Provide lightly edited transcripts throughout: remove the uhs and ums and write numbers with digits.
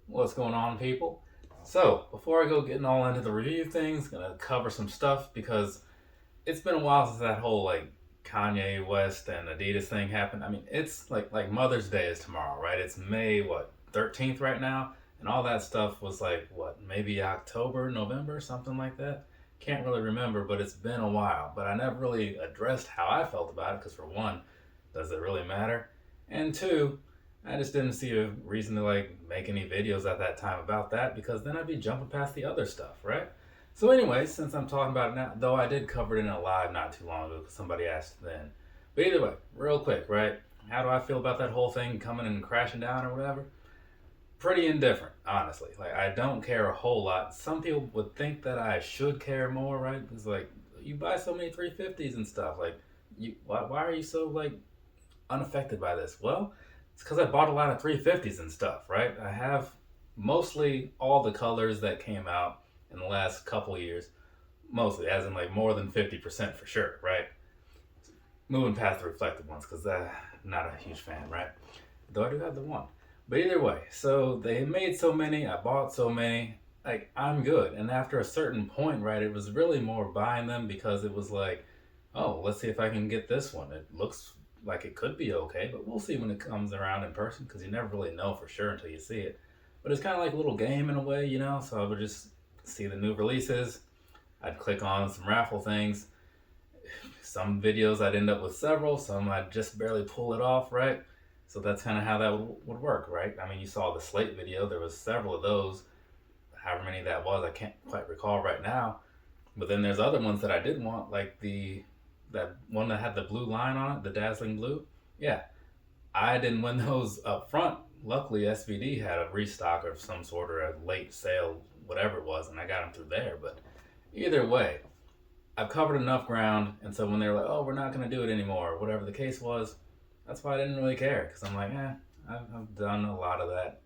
What's going on, people? So, before I go getting all into the review things, gonna cover some stuff because it's been a while since that whole Kanye West and Adidas thing happened. I mean, it's like Mother's Day is tomorrow, right? It's May what 13th right now, and all that stuff was like what maybe October, November, something like that. Can't really remember, but it's been a while. But I never really addressed how I felt about it because for one, does it really matter? And two, I just didn't see a reason to make any videos at that time about that because then I'd be jumping past the other stuff, right? So anyway, since I'm talking about it now, though I did cover it in a live not too long ago because somebody asked then. But either way, real quick, right? How do I feel about that whole thing coming and crashing down or whatever? Pretty indifferent, honestly. Like I don't care a whole lot. Some people would think that I should care more, right? Because you buy so many 350s and stuff. Why are you so unaffected by this? Well, it's because I bought a lot of 350s and stuff, right? I have mostly all the colors that came out in the last couple years, mostly, as in more than 50% for sure, right? Moving past the reflective ones because I'm not a huge fan, right? Though I do have the one. But either way, so they made so many, I bought so many, I'm good. And after a certain point, right, it was really more buying them because it was like, oh, let's see if I can get this one. It looks like it could be okay, but we'll see when it comes around in person because you never really know for sure until you see it. But it's kind of like a little game in a way, you know? So I would just see the new releases. I'd click on some raffle things. Some videos I'd end up with several, some I'd just barely pull it off, right? So that's kind of how that would work, right? I mean, you saw the slate video. There was several of those. However many that was, I can't quite recall right now. But then there's other ones that I did want, like that one that had the blue line on it, the dazzling blue. Yeah, I didn't win those up front. Luckily, SVD had a restock of some sort or a late sale, whatever it was, and I got them through there. But either way, I've covered enough ground, and so when they were like, "Oh, we're not going to do it anymore," or whatever the case was, that's why I didn't really care because I'm like, I've done a lot of that.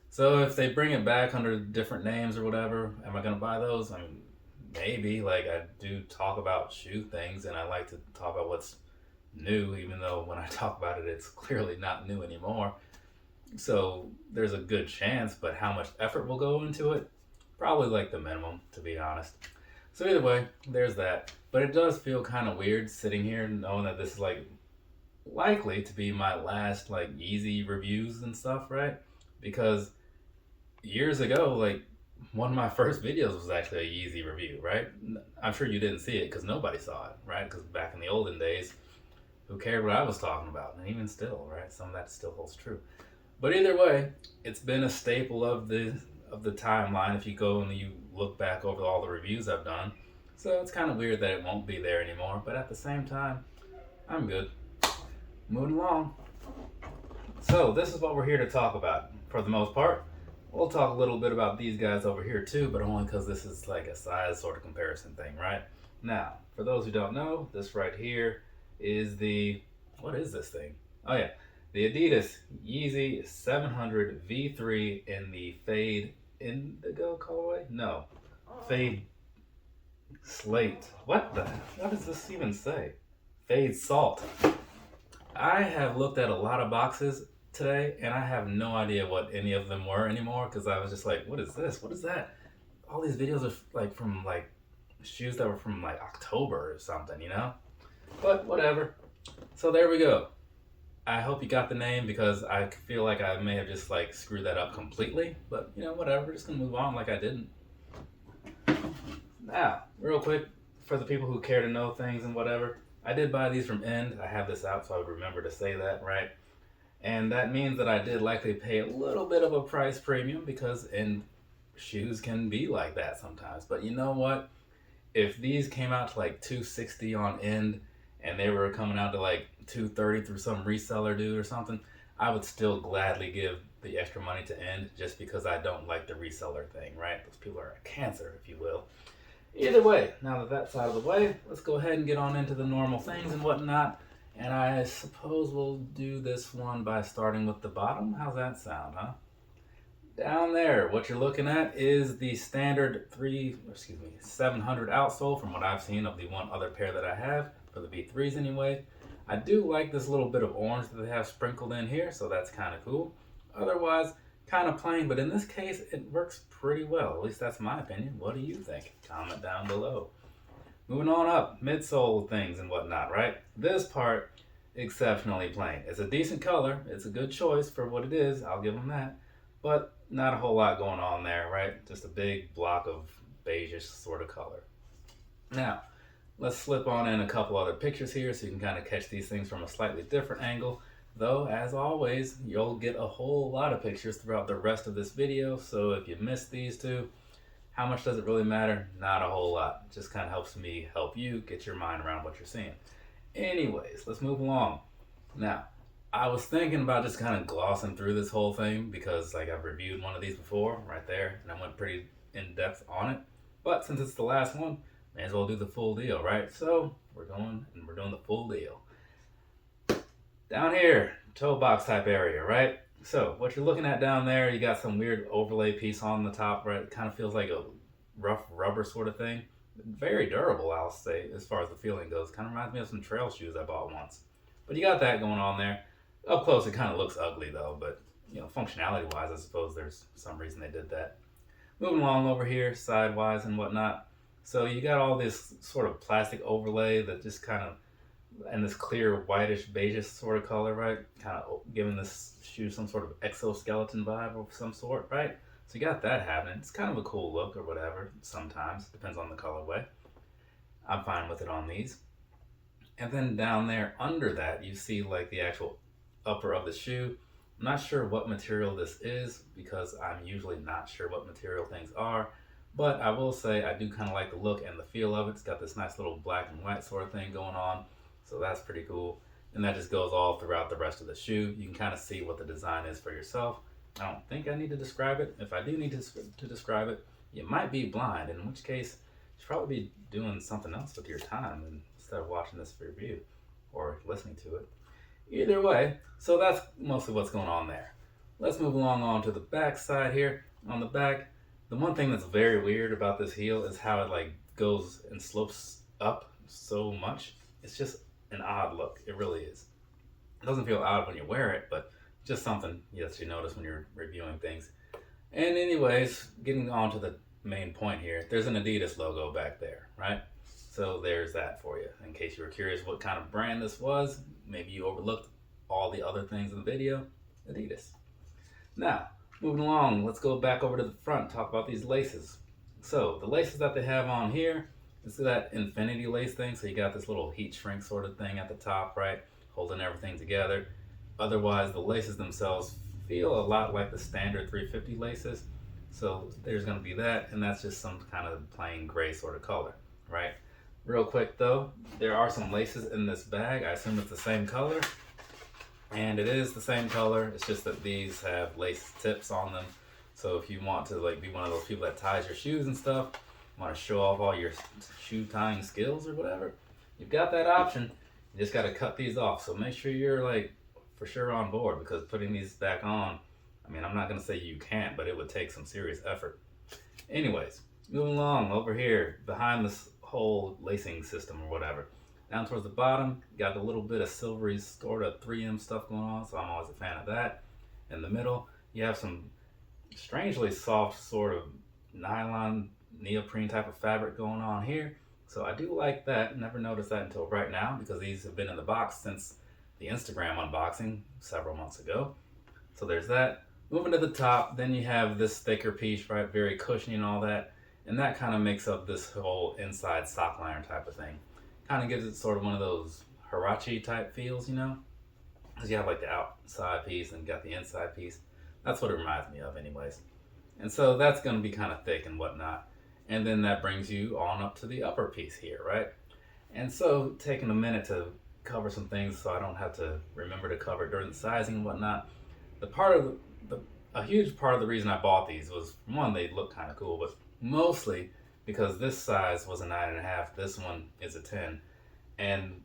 So if they bring it back under different names or whatever, am I going to buy those? I mean, maybe. Like I do talk about shoe things, and I like to talk about what's new, even though when I talk about it, it's clearly not new anymore. So there's a good chance, but how much effort will go into it? Probably like the minimum, to be honest. So either way, there's that. But it does feel kind of weird sitting here knowing that this is likely to be my last Yeezy reviews and stuff, right? Because years ago, one of my first videos was actually a Yeezy review, right? I'm sure you didn't see it because nobody saw it, right? Because back in the olden days, who cared what I was talking about? And even still, right? Some of that still holds true. But either way, it's been a staple of the timeline if you go and you look back over all the reviews I've done. So it's kind of weird that it won't be there anymore, but at the same time, I'm good. Moving along. So this is what we're here to talk about for the most part. We'll talk a little bit about these guys over here too, but only because this is like a size sort of comparison thing, right? Now, for those who don't know, this right here is what is this thing? Oh yeah, the Adidas Yeezy 700 V3 in the Fade Indigo colorway? No, Fade Slate. What does this even say? Fade Salt. I have looked at a lot of boxes today and I have no idea what any of them were anymore because I was just like, what is this? What is that? All these videos are from shoes that were from October or something, you know? But whatever. So there we go. I hope you got the name because I feel like I may have just screwed that up completely. But you know, whatever. We're just gonna move on like I didn't. Now, real quick, for the people who care to know things and whatever, I did buy these from End. I have this out so I would remember to say that, right? And that means that I did likely pay a little bit of a price premium because End shoes can be like that sometimes. But you know what? If these came out to 260 on End and they were coming out to 230 through some reseller dude or something, I would still gladly give the extra money to End just because I don't like the reseller thing, right? Those people are a cancer, if you will. Either way, now that that's out of the way, let's go ahead and get on into the normal things and whatnot. And I suppose we'll do this one by starting with the bottom. How's that sound, huh? Down there, what you're looking at is the standard 700 outsole from what I've seen of the one other pair that I have, for the V3s anyway. I do like this little bit of orange that they have sprinkled in here, so that's kind of cool. Otherwise, kind of plain, but in this case, it works pretty well. At least that's my opinion. What do you think? Comment down below. Moving on up, midsole things and whatnot, right? This part, exceptionally plain. It's a decent color. It's a good choice for what it is. I'll give them that. But not a whole lot going on there, right? Just a big block of beigeish sort of color. Now, let's slip on in a couple other pictures here so you can kind of catch these things from a slightly different angle. Though, as always, you'll get a whole lot of pictures throughout the rest of this video, so if you missed these two, how much does it really matter? Not a whole lot. It just kind of helps me help you get your mind around what you're seeing. Anyways, let's move along. Now, I was thinking about just kind of glossing through this whole thing because like I've reviewed one of these before right there, and I went pretty in depth on it. But since it's the last one, may as well do the full deal, right? So we're going and we're doing the full deal. Down here, toe box type area, right? So what you're looking at down there, you got some weird overlay piece on the top, right? It kind of feels like a rough rubber sort of thing. Very durable, I'll say, as far as the feeling goes. Kind of reminds me of some trail shoes I bought once. But you got that going on there. Up close, it kind of looks ugly though, but you know, functionality-wise, I suppose there's some reason they did that. Moving along over here, sidewise and whatnot. So you got all this sort of plastic overlay that just kind of, and this clear whitish beigeish sort of color, right? Kind of giving this shoe some sort of exoskeleton vibe of some sort, right? So you got that happening. It's kind of a cool look or whatever. Sometimes depends on the colorway. I'm fine with it on these. And then down there under that, you see like the actual upper of the shoe. I'm not sure what material this is because I'm usually not sure what material things are. But I will say I do kind of like the look and the feel of it. It's got this nice little black and white sort of thing going on. So that's pretty cool. And that just goes all throughout the rest of the shoe. You can kind of see what the design is for yourself. I don't think I need to describe it. If I do need to describe it, you might be blind, in which case you should probably be doing something else with your time instead of watching this review or listening to it. Either way, so that's mostly what's going on there. Let's move along on to the back side here. On the back, the one thing that's very weird about this heel is how it like goes and slopes up so much. It's just an odd look. It really is. It doesn't feel odd when you wear it, but just something yes you notice when you're reviewing things. And anyways, getting on to the main point here, there's an Adidas logo back there, right? So there's that for you. In case you were curious what kind of brand this was, maybe you overlooked all the other things in the video, Adidas. Now, moving along, let's go back over to the front, talk about these laces. So the laces that they have on here, it's that infinity lace thing, so you got this little heat shrink sort of thing at the top, right? Holding everything together. Otherwise, the laces themselves feel a lot like the standard 350 laces. So there's going to be that, and that's just some kind of plain gray sort of color, right? Real quick though, there are some laces in this bag. I assume it's the same color. And it is the same color. It's just that these have lace tips on them. So if you want to like be one of those people that ties your shoes and stuff, want to show off all your shoe tying skills or whatever, you've got that option. You just got to cut these off. So make sure you're like for sure on board, because putting these back on, I mean, I'm not going to say you can't, but it would take some serious effort. Anyways, moving along over here behind this whole lacing system or whatever. Down towards the bottom, got the little bit of silvery sort of 3M stuff going on, so I'm always a fan of that. In the middle, you have some strangely soft sort of nylon neoprene type of fabric going on here. So I do like that. Never noticed that until right now, because these have been in the box since the Instagram unboxing several months ago. So there's that. Moving to the top, then you have this thicker piece, right? Very cushiony and all that. And that kind of makes up this whole inside sock liner type of thing. Kind of gives it sort of one of those Huarache type feels, you know? Because you have like the outside piece and got the inside piece. That's what it reminds me of anyways. And so that's going to be kind of thick and whatnot. And then that brings you on up to the upper piece here, right? And so taking a minute to cover some things so I don't have to remember to cover it during the sizing and whatnot. A huge part of the reason I bought these was, one, they look kind of cool, but mostly because this size was a 9.5, this one is a 10. And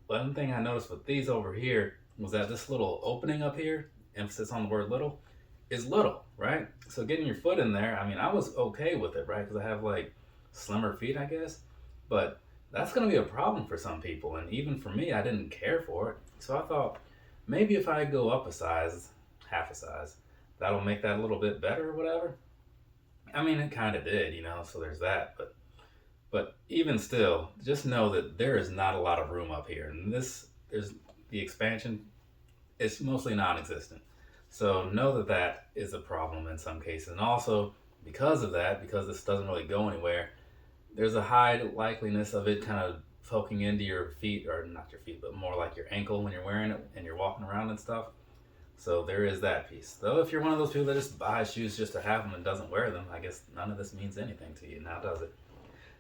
one thing I noticed with these over here was that this little opening up here, emphasis on the word little, is little, right? So getting your foot in there, I mean, I was okay with it, right? Because I have like slimmer feet, I guess. But that's going to be a problem for some people. And even for me, I didn't care for it. So I thought maybe if I go up a size, half a size, that'll make that a little bit better or whatever. I mean, it kind of did, so there's that. But even still, just know that there is not a lot of room up here. And there's the expansion, it's mostly non existent. So know that that is a problem in some cases. And also, because of that, because this doesn't really go anywhere, there's a high likeliness of it kind of poking into your feet, or not your feet, but more like your ankle when you're wearing it and you're walking around and stuff. So there is that piece. Though, if you're one of those people that just buys shoes just to have them and doesn't wear them, I guess none of this means anything to you now, does it?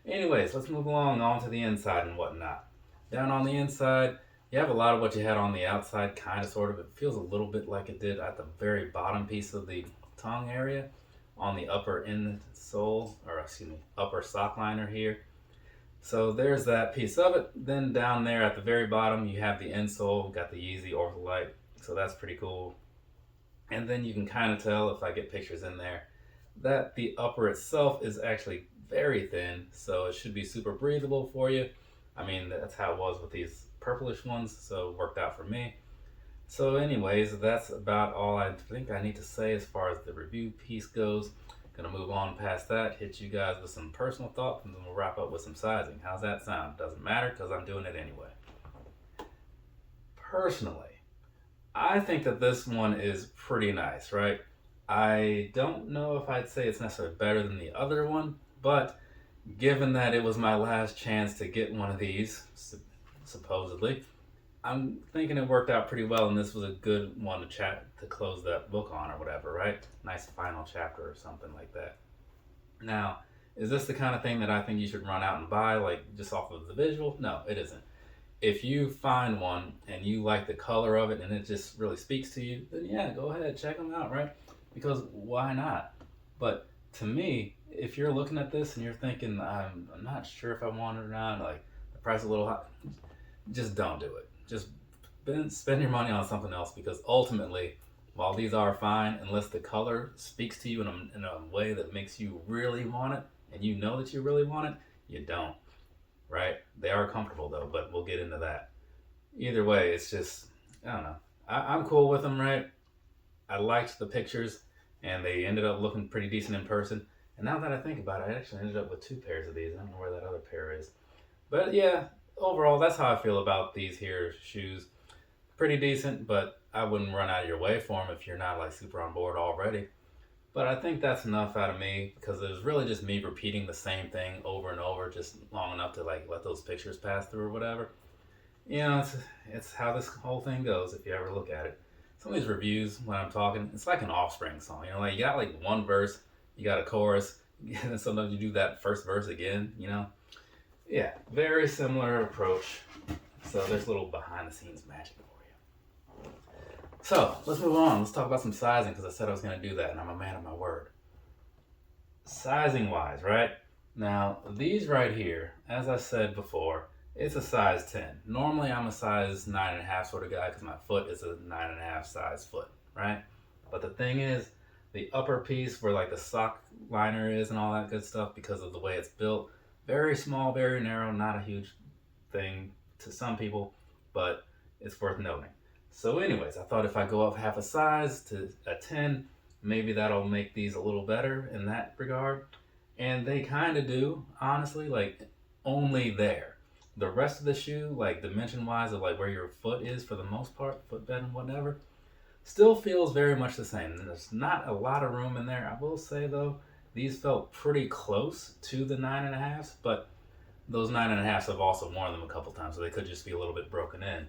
Anyways, let's move along on to the inside and whatnot. Down on the inside, you have a lot of what you had on the outside, kind of, sort of. It feels a little bit like it did at the very bottom piece of the tongue area on the upper insole, or excuse me, upper sock liner here. So there's that piece of it. Then down there at the very bottom, you have the insole, got the Yeezy Ortholite, so that's pretty cool. And then you can kind of tell, if I get pictures in there, that the upper itself is actually very thin, so it should be super breathable for you. I mean, that's how it was with these purplish ones, so it worked out for me. So anyways, that's about all I think I need to say as far as the review piece goes. Gonna move on past that, hit you guys with some personal thoughts, and then we'll wrap up with some sizing. How's that sound? Doesn't matter, because I'm doing it anyway. Personally, I think that this one is pretty nice, right? I don't know if I'd say it's necessarily better than the other one, but given that it was my last chance to get one of these, supposedly, I'm thinking it worked out pretty well, and this was a good one to chat to close that book on or whatever, right? Nice final chapter or something like that. Now, is this the kind of thing that I think you should run out and buy, like just off of the visual? No, it isn't. If you find one and you like the color of it and it just really speaks to you, then yeah, go ahead, check them out, right? Because why not? But to me, if you're looking at this and you're thinking, I'm not sure if I want it or not, like the price is a little high, just don't do it. Just spend your money on something else, because ultimately, while these are fine, unless the color speaks to you in a way that makes you really want it, and you know that you really want it, you don't, right? They are comfortable though, but we'll get into that. Either way, it's just, I don't know. I'm cool with them, right? I liked the pictures, and they ended up looking pretty decent in person. And now that I think about it, I actually ended up with two pairs of these. I don't know where that other pair is. But yeah, overall, that's how I feel about these here shoes. Pretty decent, but I wouldn't run out of your way for them if you're not like super on board already. But I think that's enough out of me, because it was really just me repeating the same thing over and over, just long enough to like let those pictures pass through or whatever. It's how this whole thing goes if you ever look at it. Some of these reviews, when I'm talking, it's like an Offspring song. Like you got like one verse, you got a chorus, and then sometimes you do that first verse again. Yeah, very similar approach. So there's a little behind the scenes magic for you. So let's move on. Let's talk about some sizing, because I said I was going to do that, and I'm a man of my word. Sizing wise, right? Now, these right here, as I said before, it's a size 10. Normally, I'm a size 9.5 sort of guy, because my foot is a 9.5 size foot, right? But the thing is, the upper piece where like the sock liner is and all that good stuff, because of the way it's built, very small, very narrow, not a huge thing to some people, but it's worth noting. So anyways, I thought if I go up half a size to a 10, maybe that'll make these a little better in that regard. And they kind of do, honestly, like only there. The rest of the shoe, like dimension wise of like where your foot is for the most part, footbed and whatever, still feels very much the same. There's not a lot of room in there. I will say though, these felt pretty close to the 9.5s, but those 9.5s have also worn them a couple times, so they could just be a little bit broken in.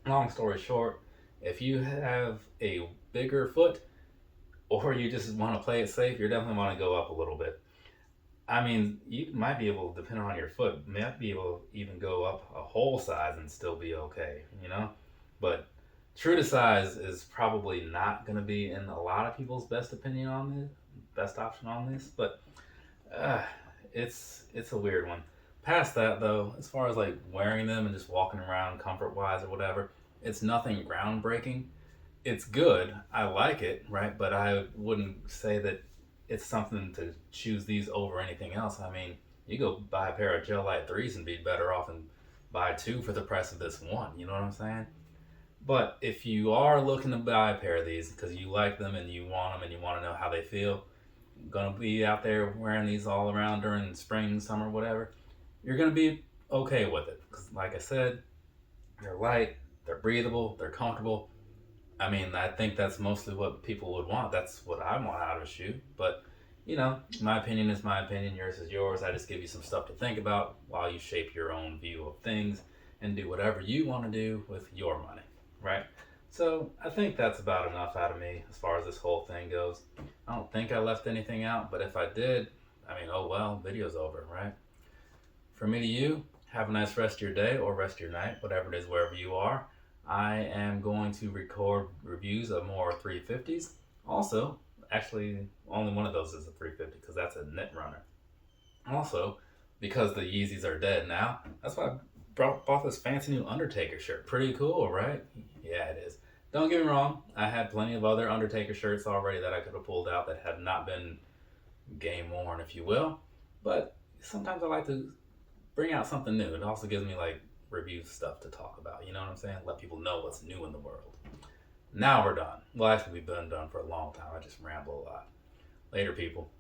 Long story short, if you have a bigger foot, or you just want to play it safe, you're definitely want to go up a little bit. I mean, you might be able, depending on your foot, might be able to even go up a whole size and still be okay. But true to size is probably not going to be in a lot of people's best opinion on this, best option on this. But it's a weird one. Past that though, as far as like wearing them and just walking around comfort wise or whatever, it's nothing groundbreaking. It's good. I like it, right? But I wouldn't say that it's something to choose these over anything else. I mean, you go buy a pair of Gel Light 3s and be better off and buy two for the price of this one. You know what I'm saying? But if you are looking to buy a pair of these because you like them and you want them and you want to know how they feel, gonna be out there wearing these all around during spring, summer, whatever, you're gonna be okay with it. Because, like I said, they're light, they're breathable, they're comfortable. I mean, I think that's mostly what people would want. That's what I want out of a shoe. But, my opinion is my opinion, yours is yours. I just give you some stuff to think about while you shape your own view of things and do whatever you want to do with your money, right? So I think that's about enough out of me as far as this whole thing goes. I don't think I left anything out, but if I did, I mean, oh well, video's over, right? From me to you, have a nice rest of your day or rest of your night, whatever it is, wherever you are. I am going to record reviews of more 350s. Also, actually, only one of those is a 350 because that's a knit runner. Also, because the Yeezys are dead now, that's why I bought this fancy new Undertaker shirt. Pretty cool, right? Yeah, it is. Don't get me wrong, I had plenty of other Undertaker shirts already that I could have pulled out that had not been game worn, if you will. But sometimes I like to bring out something new. It also gives me like review stuff to talk about. You know what I'm saying? Let people know what's new in the world. Now we're done. Well, actually, we've been done for a long time. I just ramble a lot. Later, people.